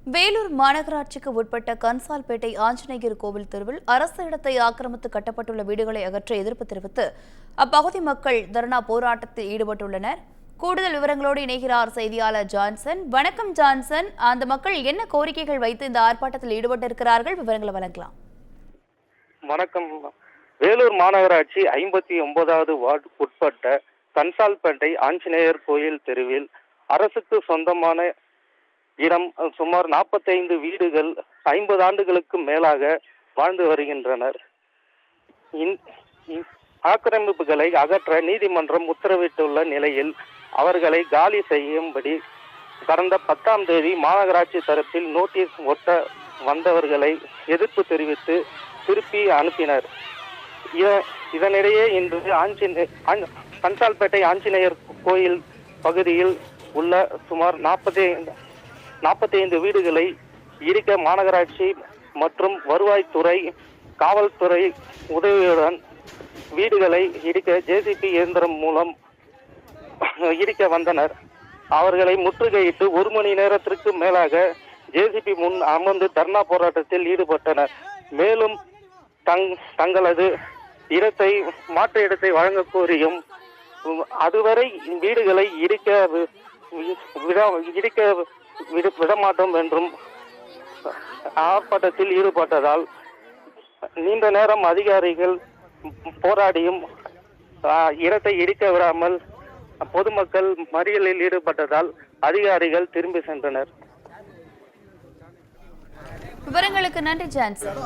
வேலூர் மாநகராட்சிக்கு உட்பட்ட கன்சால்பேட்டை ஆஞ்சநேயர் கோவில் தெருவில் அரசு இடத்தை ஆக்கிரமித்து கட்டப்பட்டுள்ள வீடுகளை அகற்ற எதிர்ப்பு தெரிவித்து அப்பகுதி மக்கள் தர்ணா போராட்டத்தில் ஈடுபட்டுள்ளனர். கூடுதல் விவரங்களோடு இணைகிறார் செய்தியாளர் ஜான்சன். வணக்கம் ஜான்சன், அந்த மக்கள் என்ன கோரிக்கைகள் வைத்து இந்த ஆர்ப்பாட்டத்தில் ஈடுபட்டிருக்கிறார்கள்? விவரங்களை வழங்கலாம். வணக்கம். வேலூர் மாநகராட்சி 59வது வார்டு உட்பட்ட கன்சால்பேட்டை ஆஞ்சநேயர் கோயில் தெருவில் அரசுக்கு சொந்தமான இடம் சுமார் 45 வீடுகள் 50 ஆண்டுகளுக்கு மேலாக வாழ்ந்து வருகின்றனர். ஆக்கிரமிப்புகளை அகற்ற நீதிமன்றம் உத்தரவிட்டுள்ள நிலையில் அவர்களை காலி செய்யும்படி கடந்த 10ஆம் தேதி மாநகராட்சி தரப்பில் நோட்டீஸ் ஒட்ட வந்தவர்களை எதிர்ப்பு தெரிவித்து திருப்பி அனுப்பினர். இதனிடையே இன்று கன்சால்பேட்டை ஆஞ்சநேயர் கோயில் பகுதியில் உள்ள சுமார் 45 வீடுகளை இடிக்க மாநகராட்சி மற்றும் வருவாய்த்துறை, காவல்துறை உதவியுடன் வீடுகளை இடிக்க ஜேசிபி இயந்திரம் மூலம் இடிக்க வந்தனர். அவர்களை முற்றுகையிட்டு 1 மணி நேரத்திற்கு மேலாக ஜேசிபி முன் அமர்ந்து தர்ணா போராட்டத்தில் ஈடுபட்டனர். மேலும் தங்களது இடத்தை மாற்று இடத்தை வழங்க கோரியும் அதுவரை வீடுகளை விடமாட்டோம் என்றும் ஆர்ப்பாட்டத்தில் ஈடுபட்டதால் நீண்ட நேரம் அதிகாரிகள் போராடியும் இடத்தை இடிக்க விடாமல் பொதுமக்கள் மறியலில் ஈடுபட்டதால் அதிகாரிகள் திரும்பி சென்றனர். விவரங்களுக்கு நன்றி ஜான்சன்.